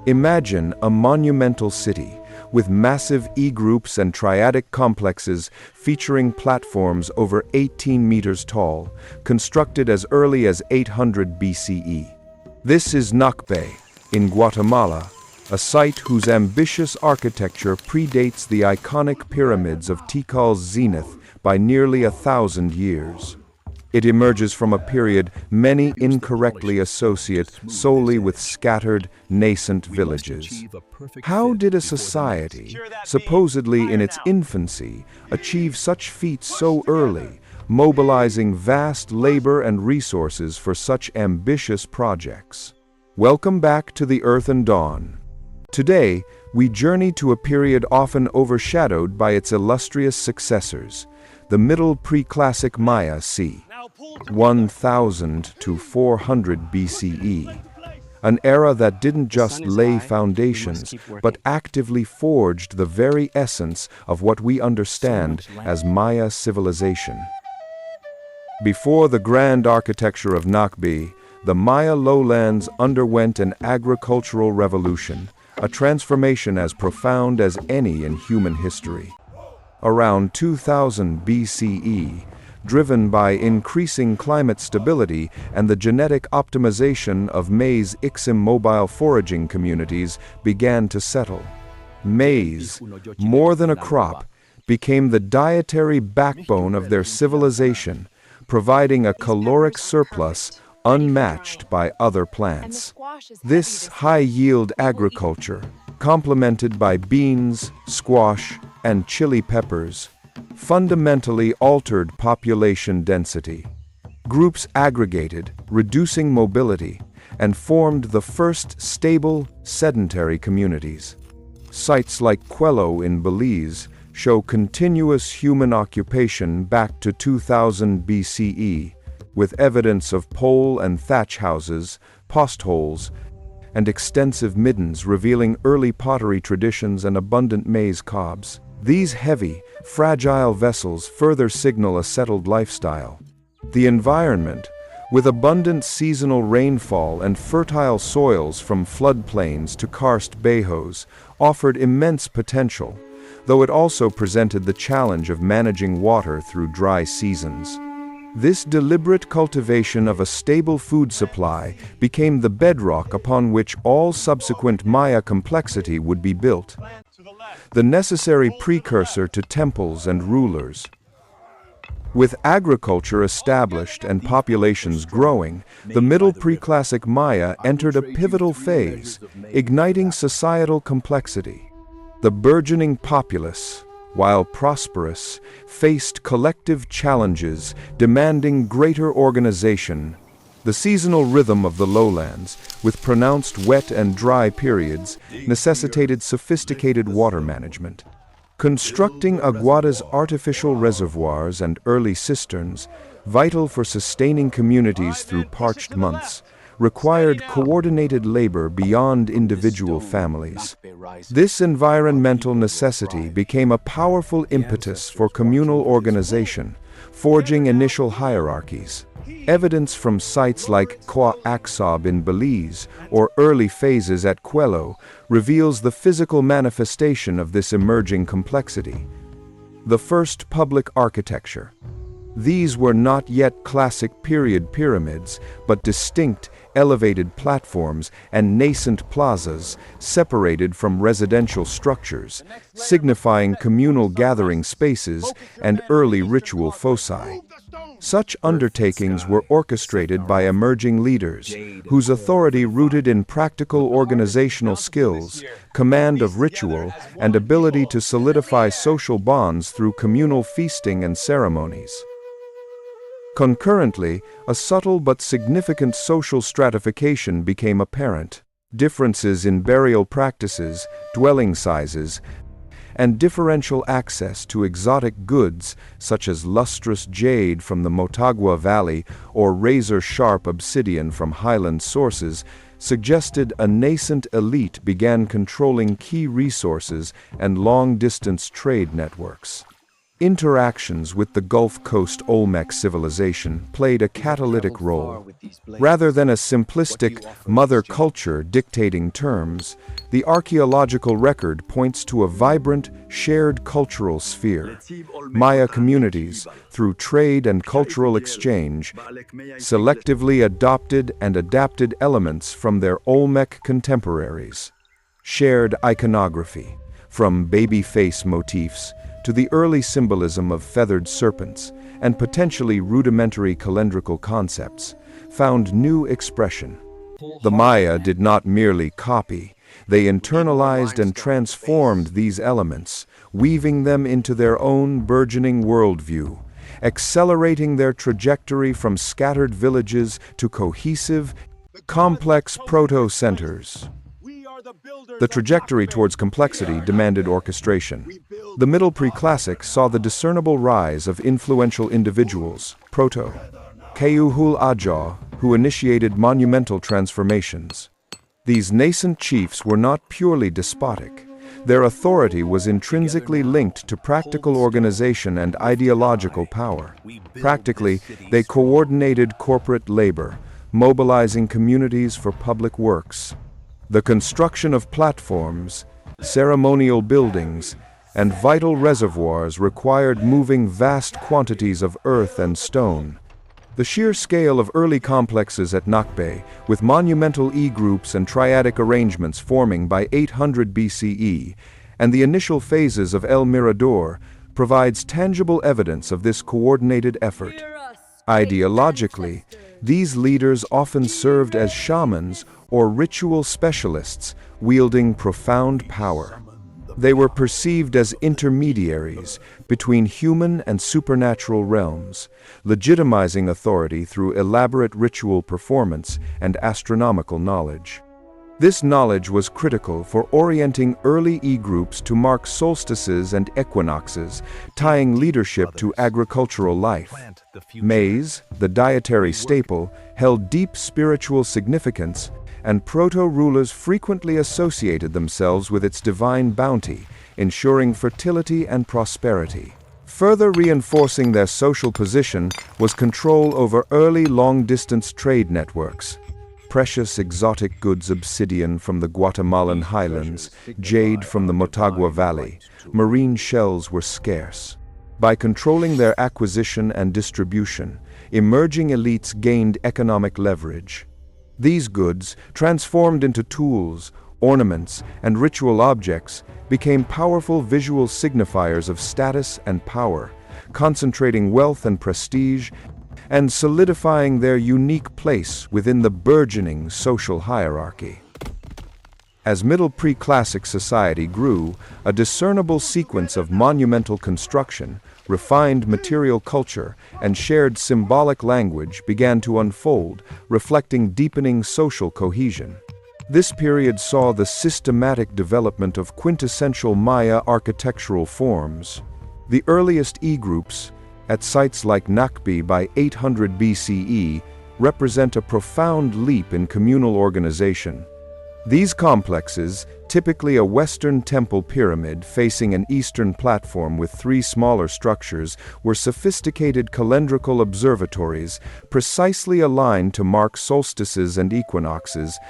Imagine a monumental city with massive E-groups and triadic complexes featuring platforms over 18 meters tall, constructed as early as 800 BCE. This is Nakbe, in Guatemala, a site whose ambitious architecture predates the iconic pyramids of Tikal's zenith by nearly 1,000 years. It emerges from a period many incorrectly associate solely with scattered, nascent villages. How did a society, supposedly in its infancy, achieve such feats so early, mobilizing vast labor and resources for such ambitious projects? Welcome back to the Earthen Dawn. Today, we journey to a period often overshadowed by its illustrious successors, the Middle Preclassic Maya c. 1000 to 400 BCE, an era that didn't just lay foundations, but actively forged the very essence of what we understand as Maya civilization. Before the grand architecture of Nakbe, the Maya lowlands underwent an agricultural revolution, a transformation as profound as any in human history. Around 2000 BCE, driven by increasing climate stability and the genetic optimization of maize Ixim mobile foraging communities began to settle. Maize, more than a crop, became the dietary backbone of their civilization, providing a caloric surplus unmatched by other plants. This high-yield agriculture, complemented by beans, squash, and chili peppers, fundamentally altered population density. Groups aggregated, reducing mobility, and formed the first stable, sedentary communities. Sites like Quello in Belize show continuous human occupation back to 2000 BCE, with evidence of pole and thatch houses, postholes, and extensive middens revealing early pottery traditions and abundant maize cobs. These heavy, fragile vessels further signal a settled lifestyle. The environment, with abundant seasonal rainfall and fertile soils from floodplains to karst bayous, offered immense potential, though it also presented the challenge of managing water through dry seasons. This deliberate cultivation of a stable food supply became the bedrock upon which all subsequent Maya complexity would be built, the necessary precursor to temples and rulers. With agriculture established and populations growing, the Middle Preclassic Maya entered a pivotal phase, igniting societal complexity. The burgeoning populace, while prosperous, faced collective challenges demanding greater organization. The seasonal rhythm of the lowlands, with pronounced wet and dry periods, necessitated sophisticated water management. Constructing aguadas, artificial reservoirs and early cisterns, vital for sustaining communities through parched months, required coordinated labor beyond individual families. This environmental necessity became a powerful impetus for communal organization, forging initial hierarchies. Evidence from sites like Kwa Aksob in Belize or early phases at Quello reveals the physical manifestation of this emerging complexity. The first public architecture. These were not yet classic period pyramids, but distinct, elevated platforms and nascent plazas separated from residential structures, signifying communal gathering spaces and early ritual foci. Such undertakings were orchestrated by emerging leaders, whose authority rooted in practical organizational skills, command of ritual, and ability to solidify social bonds through communal feasting and ceremonies. Concurrently, a subtle but significant social stratification became apparent. Differences in burial practices, dwelling sizes, and differential access to exotic goods such as lustrous jade from the Motagua Valley or razor-sharp obsidian from highland sources suggested a nascent elite began controlling key resources and long-distance trade networks. Interactions with the Gulf Coast Olmec civilization played a catalytic role. Rather than a simplistic mother culture dictating terms, the archaeological record points to a vibrant, shared cultural sphere. Maya communities, through trade and cultural exchange, selectively adopted and adapted elements from their Olmec contemporaries. Shared iconography, from baby face motifs to the early symbolism of feathered serpents and potentially rudimentary calendrical concepts, found new expression. The Maya did not merely copy, they internalized and transformed these elements, weaving them into their own burgeoning worldview, accelerating their trajectory from scattered villages to cohesive, complex proto-centers. The trajectory towards complexity demanded orchestration. The Middle Preclassic saw the discernible rise of influential individuals, Keuhul Ajaw, who initiated monumental transformations. These nascent chiefs were not purely despotic. Their authority was intrinsically linked to practical organization and ideological power. Practically, they coordinated corporate labor, mobilizing communities for public works. The construction of platforms, ceremonial buildings, and vital reservoirs required moving vast quantities of earth and stone. The sheer scale of early complexes at Nakbe, with monumental E-groups and triadic arrangements forming by 800 BCE, and the initial phases of El Mirador, provides tangible evidence of this coordinated effort. Ideologically, these leaders often served as shamans or ritual specialists, wielding profound power. They were perceived as intermediaries between human and supernatural realms, legitimizing authority through elaborate ritual performance and astronomical knowledge. This knowledge was critical for orienting early E-groups to mark solstices and equinoxes, tying leadership to agricultural life. Maize, the dietary staple, held deep spiritual significance, and proto-rulers frequently associated themselves with its divine bounty, ensuring fertility and prosperity. Further reinforcing their social position was control over early long-distance trade networks. Precious exotic goods, obsidian from the Guatemalan highlands, jade from the Motagua Valley, marine shells were scarce. By controlling their acquisition and distribution, emerging elites gained economic leverage. These goods, transformed into tools, ornaments, and ritual objects, became powerful visual signifiers of status and power, concentrating wealth and prestige, and solidifying their unique place within the burgeoning social hierarchy. As Middle Preclassic society grew, a discernible sequence of monumental construction, refined material culture, and shared symbolic language began to unfold, reflecting deepening social cohesion. This period saw the systematic development of quintessential Maya architectural forms. The earliest E-groups, at sites like Nakbe by 800 BCE, represent a profound leap in communal organization. These complexes, typically a Western temple pyramid facing an Eastern platform with three smaller structures, were sophisticated calendrical observatories precisely aligned to mark solstices and equinoxes,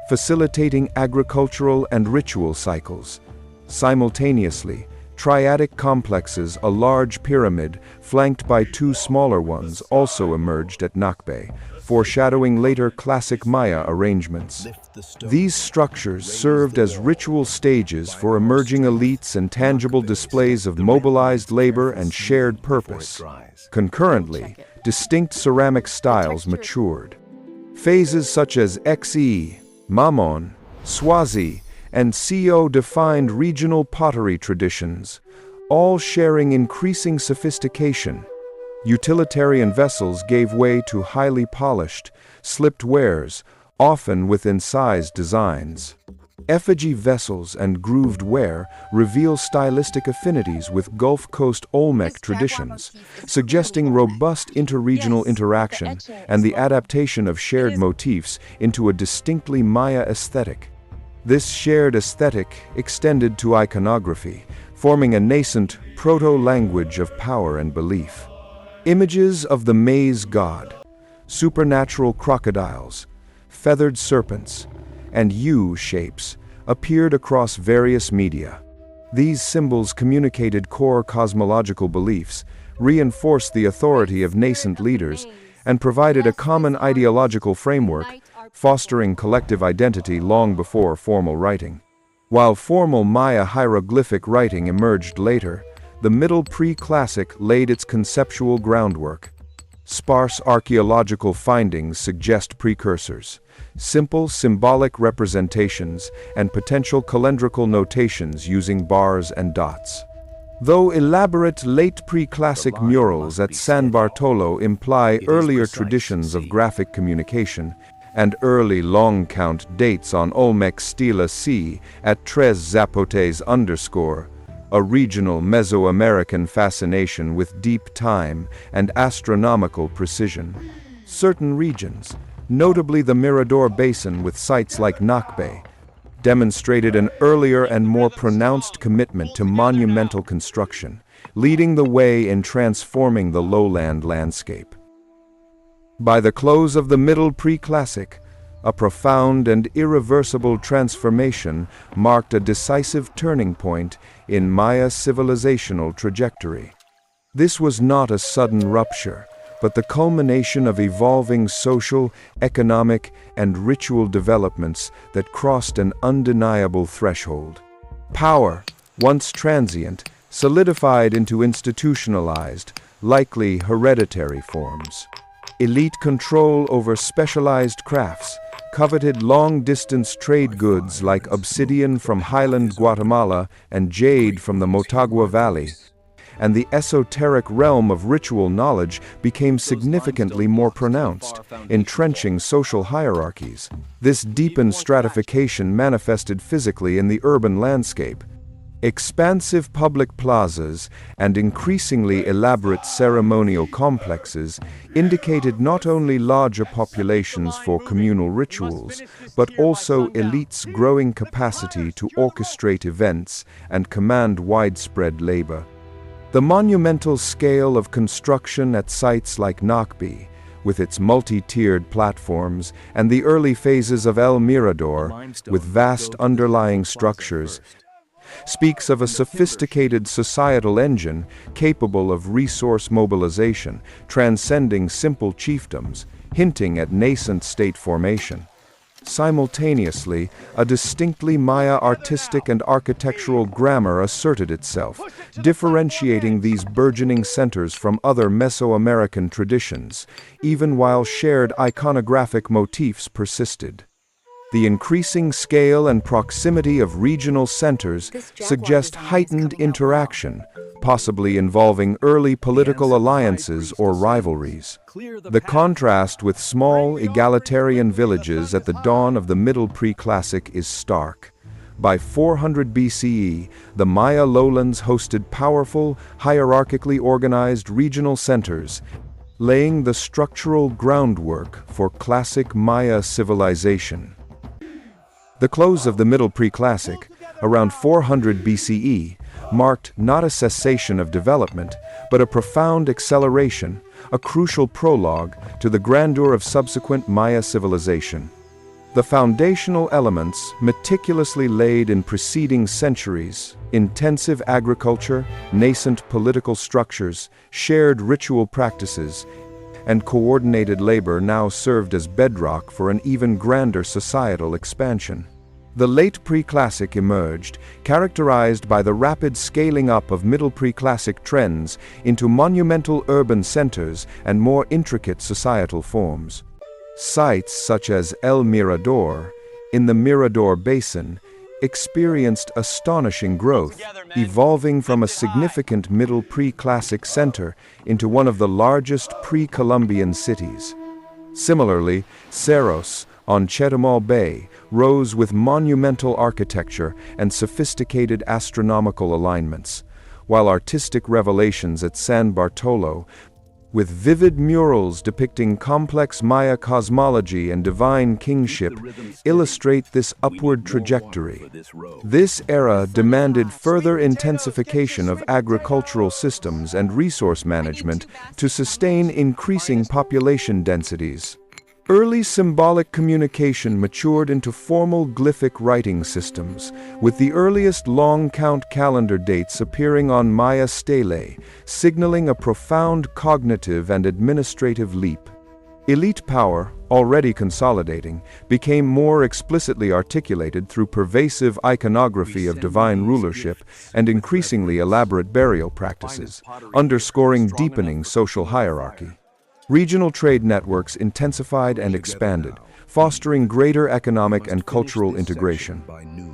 facilitating agricultural and ritual cycles. Simultaneously, triadic complexes, a large pyramid flanked by two smaller ones, also emerged at Nakbe, foreshadowing later classic Maya arrangements. These structures served as ritual stages for emerging elites and tangible displays of mobilized labor and shared purpose. Concurrently, distinct ceramic styles matured. Phases such as Xe, Mamon, Swazi, and Co defined regional pottery traditions, all sharing increasing sophistication. Utilitarian vessels gave way to highly polished, slipped wares, often with incised designs. Effigy vessels and grooved ware reveal stylistic affinities with Gulf Coast Olmec traditions, suggesting robust interregional interaction and the adaptation of shared motifs into a distinctly Maya aesthetic. This shared aesthetic extended to iconography, forming a nascent proto-language of power and belief. Images of the maize god, supernatural crocodiles, feathered serpents, and U-shapes appeared across various media. These symbols communicated core cosmological beliefs, reinforced the authority of nascent leaders, and provided a common ideological framework, fostering collective identity long before formal writing. While formal Maya hieroglyphic writing emerged later, the Middle Preclassic laid its conceptual groundwork. Sparse archaeological findings suggest precursors, simple symbolic representations, and potential calendrical notations using bars and dots. Though elaborate late Preclassic murals at San Bartolo imply earlier traditions of graphic communication, and early long count dates on Olmec Stela C at Tres Zapotes _ a regional Mesoamerican fascination with deep time and astronomical precision. Certain regions, notably the Mirador Basin with sites like Nakbe, demonstrated an earlier and more pronounced commitment to monumental construction, leading the way in transforming the lowland landscape. By the close of the Middle Preclassic, a profound and irreversible transformation marked a decisive turning point in Maya civilizational trajectory. This was not a sudden rupture, but the culmination of evolving social, economic, and ritual developments that crossed an undeniable threshold. Power, once transient, solidified into institutionalized, likely hereditary forms. Elite control over specialized crafts, coveted long-distance trade goods like obsidian from highland Guatemala and jade from the Motagua Valley, and the esoteric realm of ritual knowledge became significantly more pronounced, entrenching social hierarchies. This deepened stratification manifested physically in the urban landscape. Expansive public plazas and increasingly elaborate ceremonial complexes indicated not only larger populations for communal rituals, but also elites' growing capacity to orchestrate events and command widespread labor. The monumental scale of construction at sites like Nakbe, with its multi-tiered platforms, and the early phases of El Mirador, with vast underlying structures, speaks of a sophisticated societal engine capable of resource mobilization, transcending simple chiefdoms, hinting at nascent state formation. Simultaneously, a distinctly Maya artistic and architectural grammar asserted itself, differentiating these burgeoning centers from other Mesoamerican traditions, even while shared iconographic motifs persisted. The increasing scale and proximity of regional centers suggest heightened interaction, possibly involving early political alliances or rivalries. The contrast with small, egalitarian villages at the dawn of the Middle Preclassic is stark. By 400 BCE, the Maya lowlands hosted powerful, hierarchically organized regional centers, laying the structural groundwork for classic Maya civilization. The close of the Middle Preclassic, around 400 BCE, marked not a cessation of development, but a profound acceleration, a crucial prologue to the grandeur of subsequent Maya civilization. The foundational elements, meticulously laid in preceding centuries, intensive agriculture, nascent political structures, shared ritual practices, and coordinated labor now served as bedrock for an even grander societal expansion. The late Preclassic emerged, characterized by the rapid scaling up of Middle Preclassic trends into monumental urban centers and more intricate societal forms. Sites such as El Mirador, in the Mirador Basin, experienced astonishing growth, evolving from a significant Middle Preclassic center into one of the largest pre-Columbian cities. Similarly, Cerros, on Chetumal Bay, rose with monumental architecture and sophisticated astronomical alignments, while artistic revelations at San Bartolo with vivid murals depicting complex Maya cosmology and divine kingship, illustrate this upward trajectory. This era demanded further intensification of agricultural systems and resource management to sustain increasing population densities. Early symbolic communication matured into formal glyphic writing systems, with the earliest long-count calendar dates appearing on Maya stelae, signaling a profound cognitive and administrative leap. Elite power, already consolidating, became more explicitly articulated through pervasive iconography of divine rulership and increasingly elaborate burial practices, underscoring deepening social hierarchy. Regional trade networks intensified and expanded, fostering greater economic and cultural integration.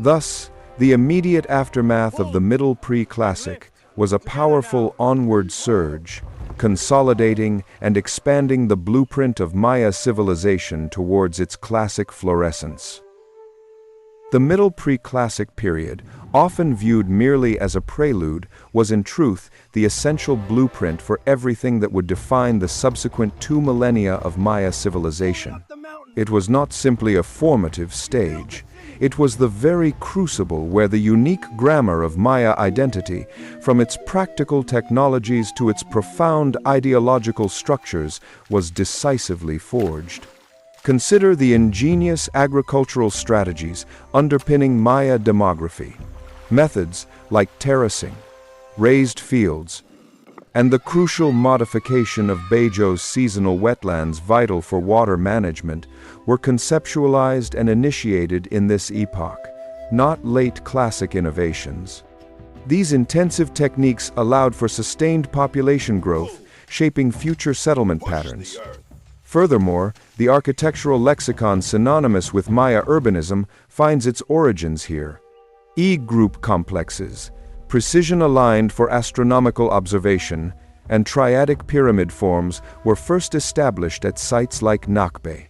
Thus, the immediate aftermath of the Middle Preclassic was a powerful onward surge, consolidating and expanding the blueprint of Maya civilization towards its classic florescence. The Middle Preclassic period, often viewed merely as a prelude, was in truth the essential blueprint for everything that would define the subsequent 2 millennia of Maya civilization. It was not simply a formative stage. It was the very crucible where the unique grammar of Maya identity, from its practical technologies to its profound ideological structures, was decisively forged. Consider the ingenious agricultural strategies underpinning Maya demography. Methods like terracing, raised fields, and the crucial modification of Bejo's seasonal wetlands vital for water management were conceptualized and initiated in this epoch, not late classic innovations. These intensive techniques allowed for sustained population growth, shaping future settlement patterns. Furthermore, the architectural lexicon synonymous with Maya urbanism finds its origins here. E-group complexes, precision-aligned for astronomical observation, and triadic pyramid forms were first established at sites like Nakbe.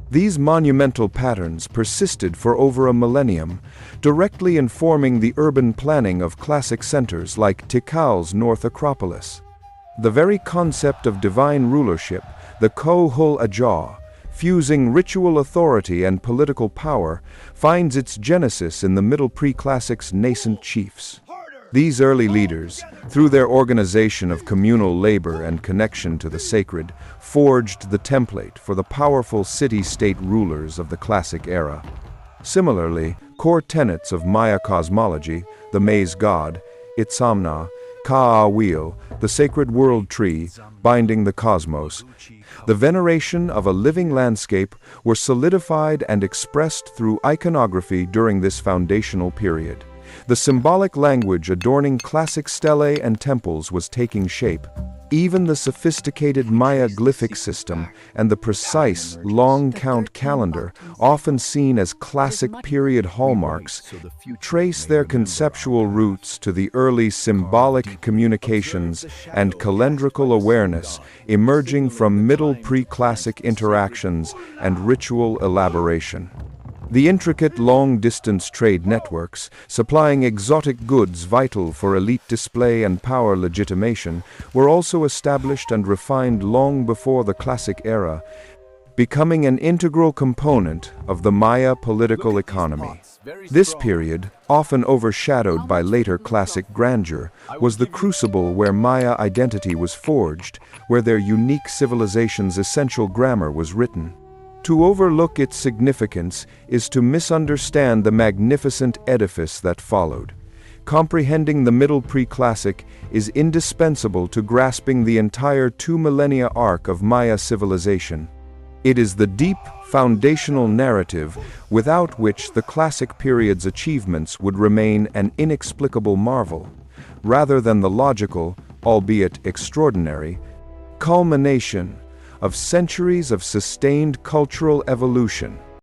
These monumental patterns persisted for over a millennium, directly informing the urban planning of classic centers like Tikal's North Acropolis. The very concept of divine rulership, the Kohul Ajah, fusing ritual authority and political power, finds its genesis in the Middle Preclassic's nascent chiefs. These early leaders, through their organization of communal labor and connection to the sacred, forged the template for the powerful city-state rulers of the classic era. Similarly, core tenets of Maya cosmology, the maize god, Itzamna, Ka'awil, the sacred world tree, binding the cosmos, the veneration of a living landscape, were solidified and expressed through iconography during this foundational period. The symbolic language adorning classic stelae and temples was taking shape. Even the sophisticated Maya glyphic system and the precise long-count calendar, often seen as classic period hallmarks, trace their conceptual roots to the early symbolic communications and calendrical awareness emerging from Middle Preclassic interactions and ritual elaboration. The intricate long-distance trade networks, supplying exotic goods vital for elite display and power legitimation, were also established and refined long before the classic era, becoming an integral component of the Maya political economy. This period, often overshadowed by later classic grandeur, was the crucible where Maya identity was forged, where their unique civilization's essential grammar was written. To overlook its significance is to misunderstand the magnificent edifice that followed. Comprehending the Middle Preclassic is indispensable to grasping the entire 2 millennia arc of Maya civilization. It is the deep, foundational narrative without which the classic period's achievements would remain an inexplicable marvel, rather than the logical, albeit extraordinary, culmination of centuries of sustained cultural evolution.